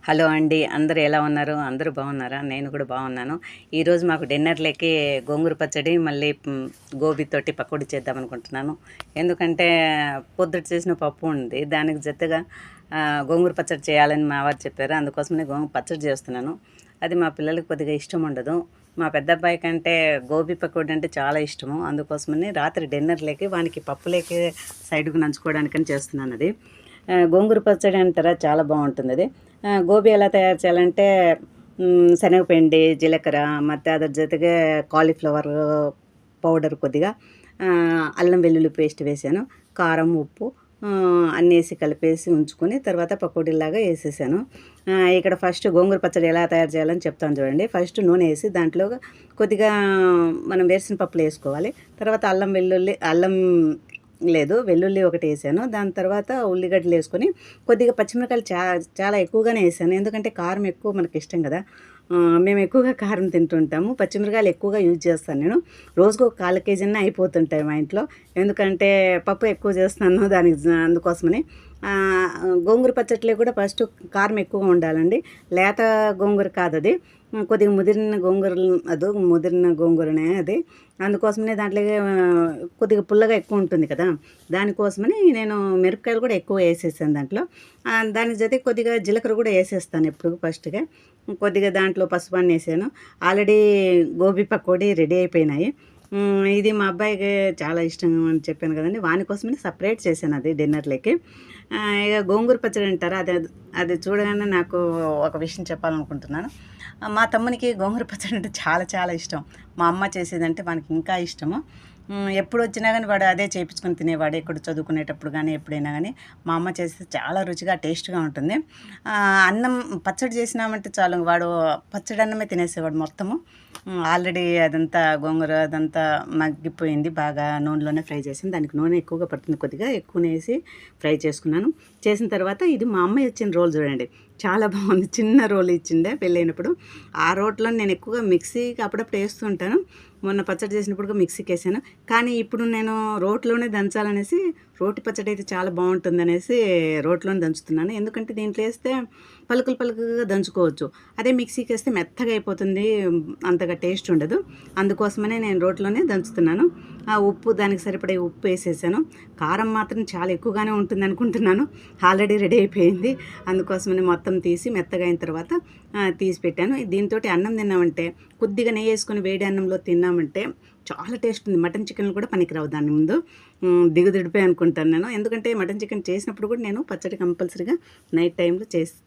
Hello అండి. అందరూ ఎలా ఉన్నారు? అందరూ బాగున్నారా? నేను కూడా బాగున్నాను. ఈరోజు మాకు డిన్నర్‌లోకి గోంగూర పచ్చడి, మళ్ళీ గోబీతోటి పకోడీ చేద్దామనుకుంటున్నాను. ఎందుకంటే పొద్దుట చేసిన పప్పు ఉంది. దానికి జతగా గోంగూర పచ్చడి చేయాలని మా వారు చెప్పారు. అందుకోసమనే గోంగూర పచ్చడి చేస్తున్నాను. అది మా పిల్లలకి కొద్దిగా ఇష్టం ఉండదు. మా పెద్ద అబ్బాయి కంటే గోబీ పకోడీ అంటే చాలా ఇష్టము. అందుకోసమని రాత్రి డిన్నర్‌లోకి వానికి పప్పులోకి సైడ్‌కు నంచుకోవడానికని చేస్తున్నాను అది. గోంగూర పచ్చడి అంటారా, చాలా బాగుంటుంది అది. గోబీ ఎలా తయారు చేయాలంటే శనగపిండి, జీలకర్ర, ಮತ್ತು అದ್ರ జೊತೆಗೆ కాలీఫ్లవర్ పౌడర్ కొద్దిగా, అల్లం వెల్లుల్లి పేస్ట్ వేసాను, కారం, ఉప్పు అన్నీ వేసి కలిపేసి ఉంచుకొని తర్వాత పకోడీలాగా వేసేసాను. ఇక్కడ ఫస్ట్ గోంగూర పచ్చడి ఎలా తయారు చేయాలని చెప్తాను చూడండి. ఫస్ట్ నూనె వేసి దాంట్లో కొద్దిగా మనం వేసిన పప్పులు వేసుకోవాలి. తర్వాత వెల్లుల్లి ఒకటి వేసాను. దాని తర్వాత ఉల్లిగడ్డలు వేసుకొని కొద్దిగా పచ్చిమిరపకాయలు చాలా ఎక్కువగానే వేసాను. ఎందుకంటే కారం ఎక్కువ మనకి ఇష్టం కదా. మేము ఎక్కువగా కారం తింటుంటాము. పచ్చిమిరపకాయలు ఎక్కువగా యూజ్ చేస్తాను నేను. రోజుకు ఒక 1/4 కేజీ అన్నా అయిపోతుంటాయి మా ఇంట్లో. ఎందుకంటే పప్పు ఎక్కువ చేస్తున్నాను దానికి అందుకోసమని. గోంగూర పచ్చడిలో కూడా ఫస్ట్ కారం ఎక్కువగా ఉండాలండి. లేత గోంగూర కాదు అది, కొద్దిగా ముదిరిన గోంగూరనే అది. అందుకోసమనే దాంట్లో కొద్దిగా పుల్లగా ఎక్కువ ఉంటుంది కదా. దానికోసమని నేను మిరపకాయలు కూడా ఎక్కువ వేసేసాను దాంట్లో. దాని జೊತೆ కొద్దిగా జీలకర్ర కూడా వేసేస్తాను ఎప్పుడు ఫస్ట్గా. కొద్దిగా దాంట్లో పసుపు అన్నీ వేసాను. ఆల్రెడీ గోబీ పకోడీ రెడీ అయిపోయినాయి. ఇది మా అబ్బాయికి చాలా ఇష్టం అని చెప్పాను కదండి. వాని కోసమని సపరేట్ చేశాను అది డిన్నర్లోకి. ఇక గోంగూర పచ్చడి అంటారా, అది చూడగానే నాకు ఒక విషయం చెప్పాలనుకుంటున్నాను. మా తమ్మునికి గోంగూర పచ్చడి అంటే చాలా చాలా ఇష్టం. మా అమ్మ చేసేదంటే వానికి ఇంకా ఇష్టము. ఎప్పుడు వచ్చినా కానీ వాడు అదే చేయించుకొని తినేవాడు. ఎక్కడ చదువుకునేటప్పుడు కానీ ఎప్పుడైనా కానీ మా అమ్మ చేస్తే చాలా రుచిగా టేస్ట్గా ఉంటుంది. అన్నం పచ్చడి చేసినామంటే చాలు, వాడు పచ్చడి అన్నమే తినేసేవాడు మొత్తము. ఆల్రెడీ అదంతా గోంగూర అదంతా మగ్గిపోయింది, బాగా నూనెలోనే ఫ్రై చేసింది. దానికి నూనె ఎక్కువగా పడుతుంది, కొద్దిగా ఎక్కువనే వేసి ఫ్రై చేసుకున్నాను. చేసిన తర్వాత ఇది మా అమ్మ ఇచ్చిన రోల్ చూడండి, చాలా బాగుంది. చిన్న రోల్ ఇచ్చిండే పెళ్ళైనప్పుడు. ఆ రోట్లో నేను ఎక్కువగా మిక్సీకి అప్పుడప్పుడు వేస్తుంటాను. మొన్న పచ్చడి చేసినప్పుడు కూడా మిక్సీకి వేసాను. కానీ ఇప్పుడు నేను రోట్లోనే దంచాలనేసి, రోటి పచ్చడి అయితే చాలా బాగుంటుంది అనేసి రోట్లోనే దంచుతున్నాను. ఎందుకంటే దీంట్లో వేస్తే పలుకులుగా దంచుకోవచ్చు. అదే మిక్సీకి వేస్తే మెత్తగా అయిపోతుంది, అంతగా టేస్ట్ ఉండదు. అందుకోసమనే నేను రోట్లోనే దంచుతున్నాను. ఆ ఉప్పు, దానికి సరిపడే ఉప్పు వేసేసాను. కారం మాత్రం చాలా ఎక్కువగానే ఉంటుంది అనుకుంటున్నాను. ఆల్రెడీ రెడీ అయిపోయింది. అందుకోసమని మొత్తం తీసి మెత్తగా అయిన తర్వాత తీసి పెట్టాను. దీంతో అన్నం తిన్నామంటే, కొద్దిగా నెయ్యి వేసుకొని వేడి అన్నంలో తిన్నామంటే చాలా టేస్ట్ ఉంది. మటన్ చికెన్లు కూడా పనికిరావు దాని ముందు. దిగుదిడిపోయి అనుకుంటాను నేను. ఎందుకంటే మటన్ చికెన్ చేసినప్పుడు కూడా నేను పచ్చడి కంపల్సరీగా నైట్ టైంలో చేస్తాను.